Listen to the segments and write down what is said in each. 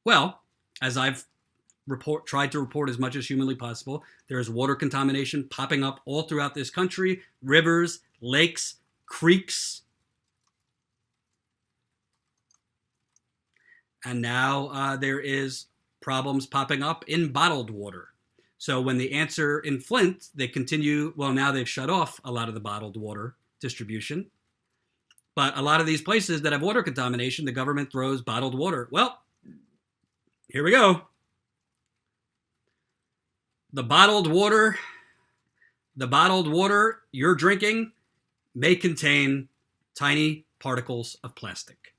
Well, as I've tried to report as much as humanly possible, there is water contamination popping up all throughout this country, rivers, lakes, creeks. And now there is problems popping up in bottled water. So when the answer in Flint, they continue, well, now they've shut off a lot of the bottled water distribution. But a lot of these places that have water contamination, the government throws bottled water. Well, here we go. The bottled water you're drinking may contain tiny particles of plastic.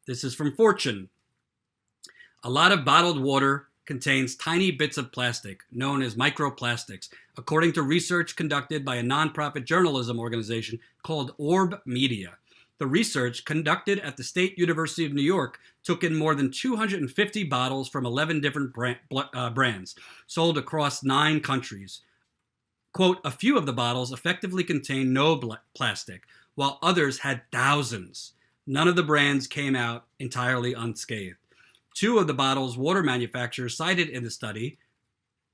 This is from Fortune. A lot of bottled water contains tiny bits of plastic, known as microplastics, according to research conducted by a nonprofit journalism organization called Orb Media. The research, conducted at the State University of New York, took in more than 250 bottles from 11 different brands, sold across 9 countries. Quote, a few of the bottles effectively contained no plastic, while others had thousands. None of the brands came out entirely unscathed. 2 of the bottles water manufacturers cited in the study,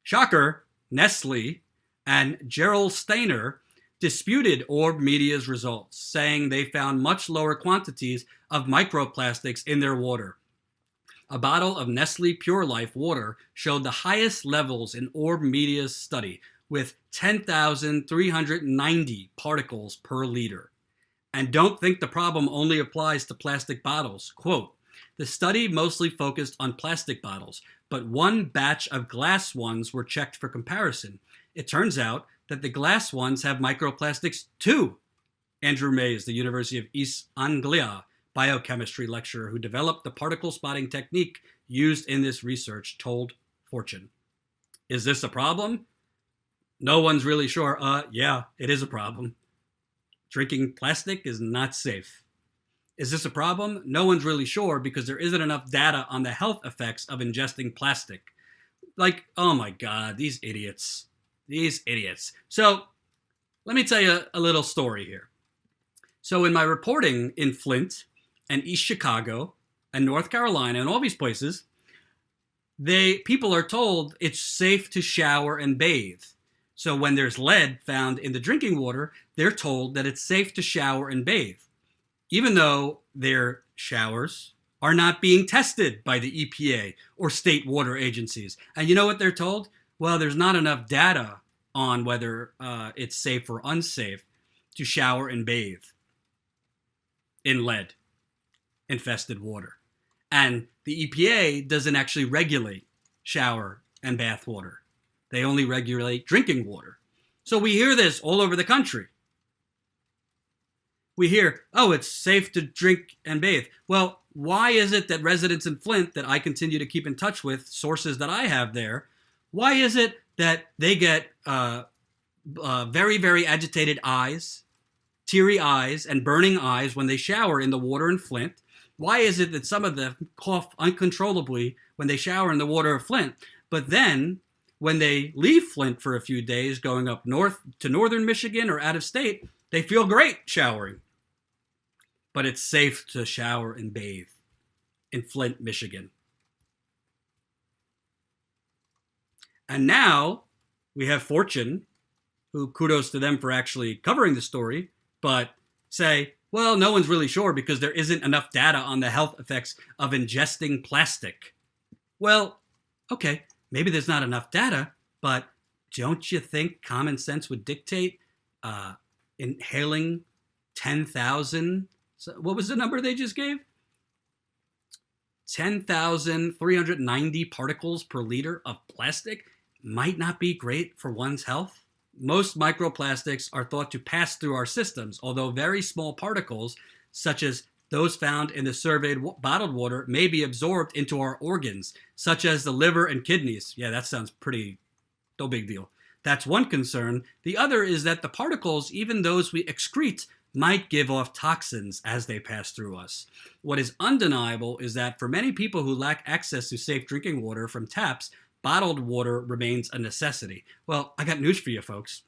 shocker, Nestle and Gerolsteiner, disputed Orb Media's results, saying they found much lower quantities of microplastics in their water. A bottle of Nestle Pure Life water showed the highest levels in Orb Media's study, with 10,390 particles per liter. And don't think the problem only applies to plastic bottles. Quote, the study mostly focused on plastic bottles, but one batch of glass ones were checked for comparison. It turns out that the glass ones have microplastics too. Andrew Mays, the University of East Anglia biochemistry lecturer who developed the particle spotting technique used in this research, told Fortune. Is this a problem? No one's really sure. Yeah, it is a problem. Drinking plastic is not safe. Is this a problem? No one's really sure because there isn't enough data on the health effects of ingesting plastic. Like, oh my God, these idiots. These idiots. So let me tell you a little story here. So in my reporting in Flint and East Chicago and North Carolina and all these places, people are told it's safe to shower and bathe. So when there's lead found in the drinking water, they're told that it's safe to shower and bathe, even though their showers are not being tested by the EPA or state water agencies. And you know what they're told? Well, there's not enough data on whether it's safe or unsafe to shower and bathe in lead-infested water. And the EPA doesn't actually regulate shower and bath water. They only regulate drinking water. So we hear this all over the country. We hear, oh, it's safe to drink and bathe. Well, why is it that residents in Flint that I continue to keep in touch with, sources that I have there, why is it that they get very, very agitated eyes, teary eyes, and burning eyes when they shower in the water in Flint? Why is it that some of them cough uncontrollably when they shower in the water of Flint? But then, when they leave Flint for a few days, going up north to northern Michigan or out of state, they feel great showering. But it's safe to shower and bathe in Flint, Michigan. And now we have Fortune, who kudos to them for actually covering the story, but say, well, no one's really sure because there isn't enough data on the health effects of ingesting plastic. Well, okay, maybe there's not enough data, but don't you think common sense would dictate inhaling 10,000? So what was the number they just gave? 10,390 particles per liter of plastic might not be great for one's health. Most microplastics are thought to pass through our systems, although very small particles, such as those found in the surveyed bottled water, may be absorbed into our organs, such as the liver and kidneys. Yeah, that sounds pretty, no big deal. That's one concern. The other is that the particles, even those we excrete, might give off toxins as they pass through us. What is undeniable is that for many people who lack access to safe drinking water from taps, bottled water remains a necessity. Well, I got news for you folks.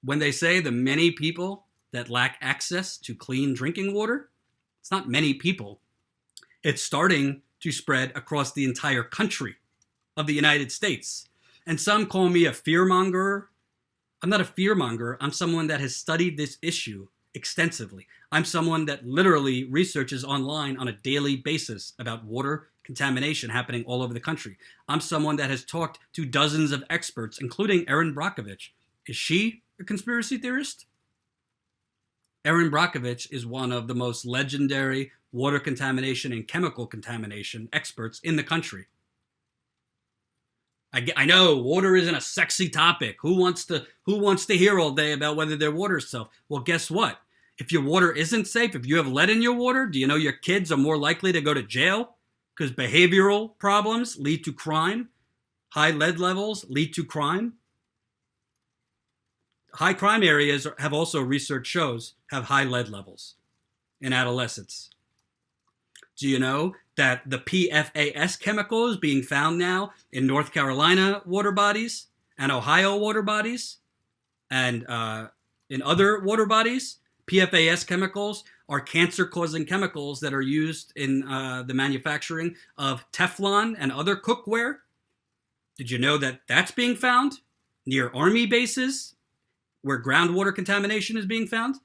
When they say the many people that lack access to clean drinking water, it's not many people. It's starting to spread across the entire country of the United States. And some call me a fearmonger. I'm not a fearmonger. I'm someone that has studied this issue extensively. I'm someone that literally researches online on a daily basis about water contamination happening all over the country. I'm someone that has talked to dozens of experts, including Erin Brockovich. Is she a conspiracy theorist? Erin Brockovich is one of the most legendary water contamination and chemical contamination experts in the country. I know water isn't a sexy topic. Who wants to hear all day about whether their water is safe? Well, guess what? If your water isn't safe, if you have lead in your water, do you know your kids are more likely to go to jail? Because behavioral problems lead to crime. High lead levels lead to crime. High crime areas have also, research shows, have high lead levels in adolescents. Do you know that the PFAS chemical is being found now in North Carolina water bodies and Ohio water bodies and in other water bodies? PFAS chemicals are cancer-causing chemicals that are used in the manufacturing of Teflon and other cookware. Did you know that that's being found near Army bases where groundwater contamination is being found?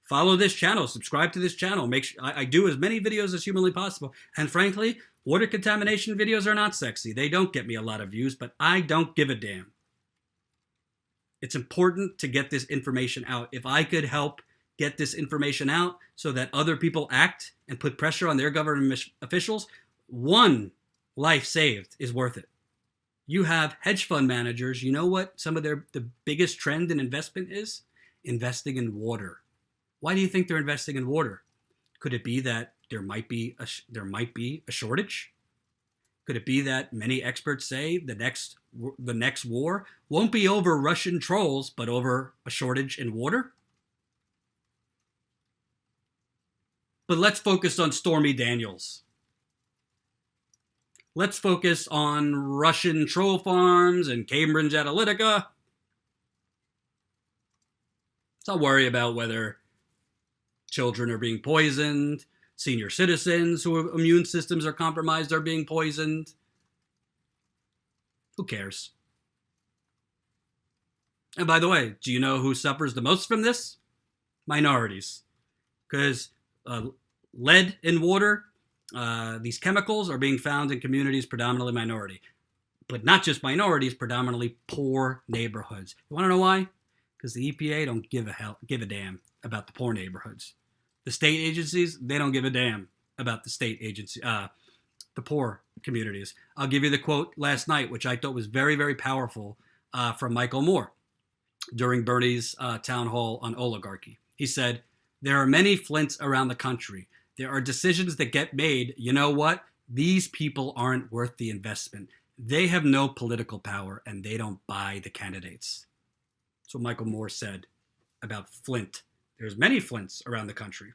Follow this channel, subscribe to this channel. Make sure I do as many videos as humanly possible. And frankly, water contamination videos are not sexy. They don't get me a lot of views, but I don't give a damn. It's important to get this information out. If I could help get this information out so that other people act and put pressure on their government officials, one life saved is worth it. You have hedge fund managers. You know what some of the biggest trend in investment is? Investing in water. Why do you think they're investing in water? Could it be that there might be a shortage? Could it be that many experts say the next war won't be over Russian trolls, but over a shortage in water? But let's focus on Stormy Daniels. Let's focus on Russian troll farms and Cambridge Analytica. Let's not worry about whether children are being poisoned, senior citizens whose immune systems are compromised are being poisoned. Who cares? And by the way, do you know who suffers the most from this? Minorities. Because lead in water, these chemicals are being found in communities predominantly minority. But not just minorities, predominantly poor neighborhoods. You want to know why? Because the EPA don't give a damn about the poor neighborhoods. The state agencies, they don't give a damn about the poor communities. I'll give you the quote last night, which I thought was very, very powerful from Michael Moore during Bernie's town hall on oligarchy. He said, "There are many Flints around the country. There are decisions that get made. You know what? These people aren't worth the investment. They have no political power and they don't buy the candidates." That's what Michael Moore said about Flint. There's many Flints around the country.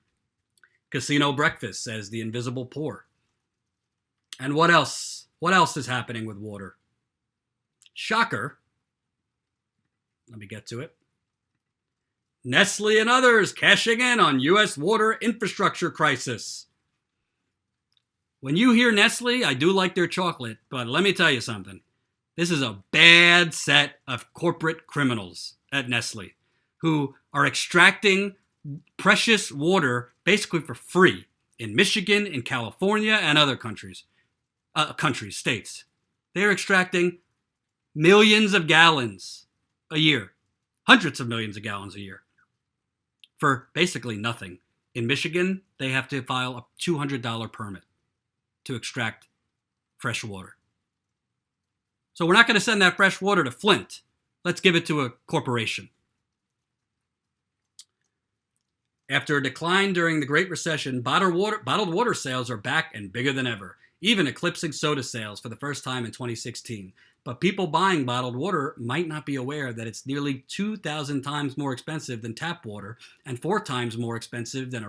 Casino breakfast, says the invisible poor. And what else? What else is happening with water? Shocker. Let me get to it. Nestle and others cashing in on U.S. water infrastructure crisis. When you hear Nestle, I do like their chocolate, but let me tell you something. This is a bad set of corporate criminals at Nestle who are extracting precious water basically for free in Michigan, in California, and other states. They're extracting millions of gallons a year, hundreds of millions of gallons a year, for basically nothing. In Michigan, they have to file a $200 permit to extract fresh water. So we're not going to send that fresh water to Flint. Let's give it to a corporation. After a decline during the Great Recession, bottled water sales are back and bigger than ever, even eclipsing soda sales for the first time in 2016. But people buying bottled water might not be aware that it's nearly 2,000 times more expensive than tap water and 4 times more expensive than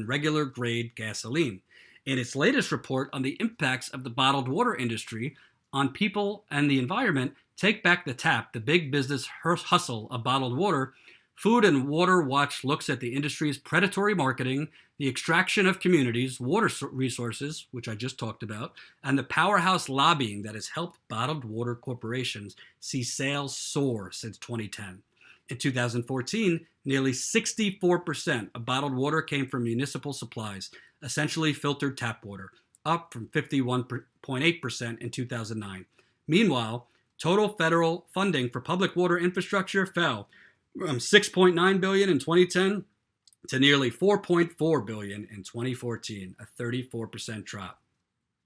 regular grade gasoline. In its latest report on the impacts of the bottled water industry on people and the environment, Take Back the Tap, the big business hustle of bottled water, Food and Water Watch looks at the industry's predatory marketing, the extraction of communities, water resources, which I just talked about, and the powerhouse lobbying that has helped bottled water corporations see sales soar since 2010. In 2014, nearly 64% of bottled water came from municipal supplies, essentially filtered tap water, up from 51.8% in 2009. Meanwhile, total federal funding for public water infrastructure fell from $6.9 billion in 2010 to nearly $4.4 billion in 2014, a 34% drop.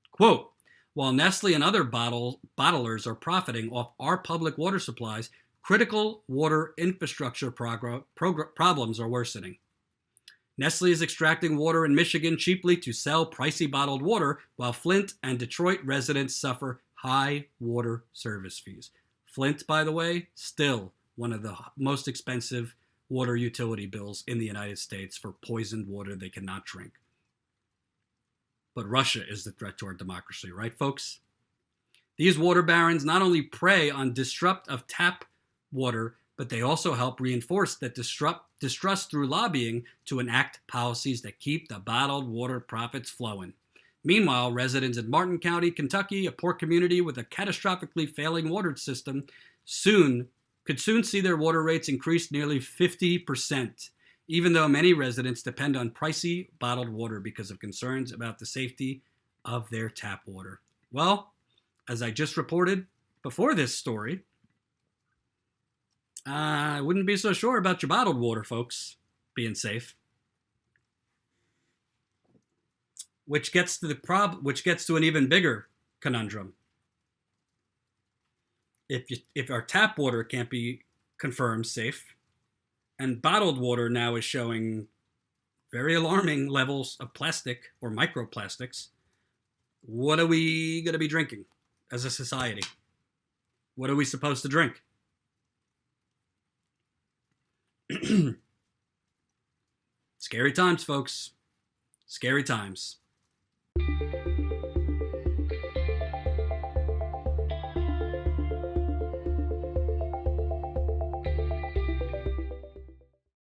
Quote, while Nestle and other bottlers are profiting off our public water supplies, critical water infrastructure problems are worsening. Nestle is extracting water in Michigan cheaply to sell pricey bottled water, while Flint and Detroit residents suffer high water service fees. Flint, by the way, still one of the most expensive water utility bills in the United States for poisoned water they cannot drink. But Russia is the threat to our democracy, right, folks? These water barons not only prey on distrust of tap water, but they also help reinforce that distrust through lobbying to enact policies that keep the bottled water profits flowing. Meanwhile, residents in Martin County, Kentucky, a poor community with a catastrophically failing water system, could soon see their water rates increase nearly 50%, even though many residents depend on pricey bottled water because of concerns about the safety of their tap water. Well, as I just reported before this story, I wouldn't be so sure about your bottled water, folks, being safe. Which gets to an even bigger conundrum. If our tap water can't be confirmed safe, and bottled water now is showing very alarming levels of plastic or microplastics, what are we going to be drinking as a society? What are we supposed to drink? Scary times, folks. Scary times.